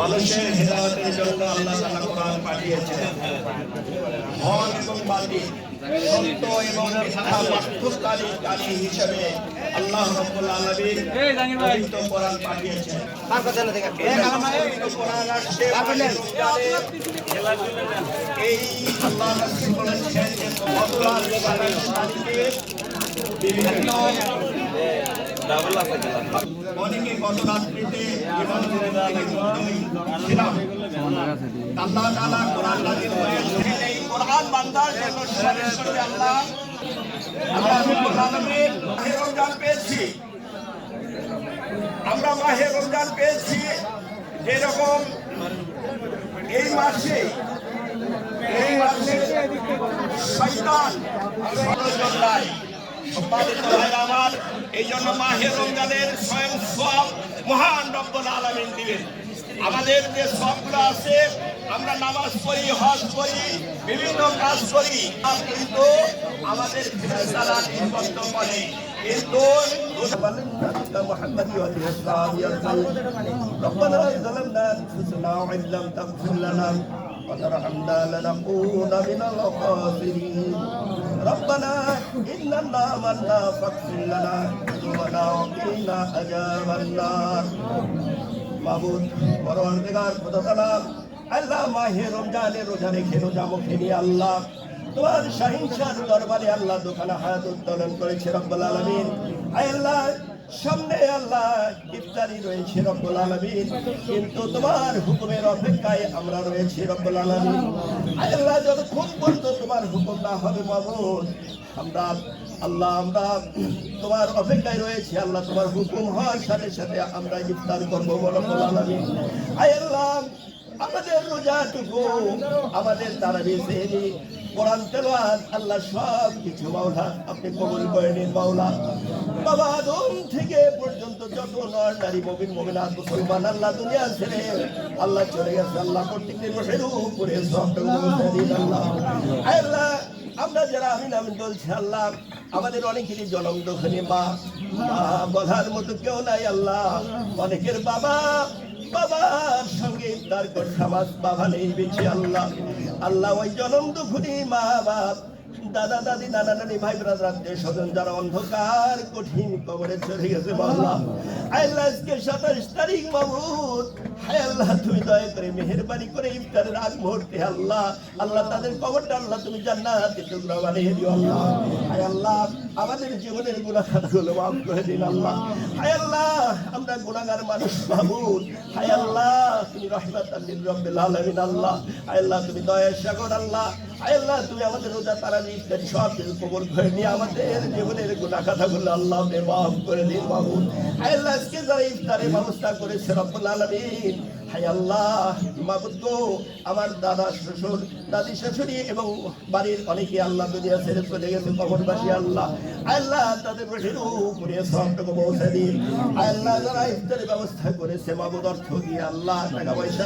মানুষের হেদায়েতের জন্য আল্লাহ তাআলা কোরআন পাঠিয়েছেন। হক এবং বাতিল, সত্য এবং মিথ্যা পার্থক্যকারী হিসেবে আল্লাহ রাব্বুল আলামিন পবিত্র কোরআন পাঠিয়েছেন। কোরআন আসছে এই আল্লাহ রাসূল বলেছেন যে ভগবান বিভিন্ন অনেকে গত রাত্রিতে আল্লাহ তাআলা কোরআন নাযিল করেছেন। এই কোরআন বান্দার জন্য সরাসরি আল্লাহ রাব্বুল আলামিন মাহে রমজান পেয়েছি। আমরা মাহে রমজান পেয়েছি, যেরকম এই মাসে শয়তান ষড়যন্ত্র সম্মানিত ভাইরা আমার, এই জন্য মাহে রমজানের স্বয়ং সওয়াব মহান রব্বুল আলামিন দিবেন। আমাদের যে সবগুলো আছে, আমরা নামাজ পড়ি, হজ করি, বিভিন্ন কাজ করি, কিন্তু আমাদের ফেরেশতারা নির্বন্ধ করে। কিন্তু মুহাম্মাদি ওয়া রব্বানা যালামনা আনফুসানা ওয়া ইল্লাম তাগফির লানা ওয়া তারহামনা লানাকুনা মিনাল খাসিরিন। ربنا إننا آمنا فاغفر لنا ذنوبنا وقنا عذاب النار। মাবুদ পরওয়ারদিগার খোদা তাআলা, আল্লাহ মাহে রমজানের রোজা রেখে রোজা মুখে নিয়ে আল্লাহ তোমার শাহিনশার দরবারে আল্লাহ দোকানে হায়াত উত্তোলন করেছে রব্বুল আলামিন। আল্লাহ সামনে আল্লাহ ইফতারি রয়েছে রব্বুল আলামিন, কিন্তু তোমার হুকুমের অপেক্ষায় আমরা রয়েছি রব্বুল আলামিন। আল্লাহ যতক্ষণ পর্যন্ত তোমার হুকুম না হবে মাবুদ, আমরা তোমার অপেক্ষায় রয়েছি। আল্লাহ তোমার হুকুম হওয়ার সাথে সাথে আমরা ইফতার করবো রব্বুল আলামিন। আল্লাহ আমাদের রোজাটুকু, আমাদের তারাবি সেহরি, কোরআন তেলাওয়াত, আল্লাহ সব কিছু মাওলা আপনি কবুল করে নিন মাওলা। বাবা আদম থেকে পর্যন্ত যত নর নারী মুমিন মুমিনাত মুসলমান আল্লাহ দুনিয়া ছেড়ে আল্লাহ চলে গেছে, আল্লাহ প্রত্যেকটি রোহের উপরে সবটুকু পৌঁছে দিন আল্লাহ। আল্লাহ আমরা যারা আমিন আমিন বলছি আল্লাহ, আমাদের অনেকেরই জনম দোকানে মা বলার মতো কেউ নাই আল্লাহ। অনেকের বাবার সঙ্গে তার সমাজ বাবা নেই বেঁচে আল্লাহ। আল্লাহ ওই জনম দুঃখী মা বাপ, দাদা দাদি, নানা নানি, ভাই ব্রাদার, আত্মীয় স্বজন যারা অন্ধকার কঠিন কবরে চলে গেছে আল্লাহ। আল্লাহ আজকে 27 তারিখ মাবুদ, হায় আল্লাহ তুমি দয়া করে মেহেরবানি করে ইফতারের আগ মুহূর্তে আল্লাহ তাদের কবরটা আল্লাহ তুমি জান্নাতের টুকরা বানিয়ে দিও আল্লাহ। হায় আল্লাহ আমাদের জীবনের গুনাহ খাতাগুলো মাফ করে দিন আল্লাহ। হায় আল্লাহ আমরা গুনাহগার মানুষ মাবুদ, হায় আল্লাহ তুমি রহমাতাল লিল রাব্বিল আলামিন আল্লাহ। হায় আল্লাহ তুমি দয়ার সাগর আল্লাহ। হায় আল্লাহ তুমি আমাদের রোজা তারাবি ইফতারি সব কিছু কবুল করে নিয়ে আমাদের জীবনের গুনাহ খাতাগুলো আল্লাহ মাফ করে দিন মাবুদ। হায় আল্লাহ আজকে যারা ইফতারের ব্যবস্থা করেছে রব্বুল আলামিন, হায় আল্লাহ মাবুদ গো, আমার দাদা শ্বশুর, দাদি শাশুড়ি এবং বাড়ির অনেকে আল্লাহ দুনিয়া ছেড়ে চলে গেছে কবরবাসী আল্লাহ। আল্লাহ তাদের রোহের উপরে সবটুকু পৌঁছে দিন। আল্লাহ যারা ইফতারের ব্যবস্থা করেছে মাবুদ, অর্থ দিয়ে আল্লাহ, টাকা পয়সা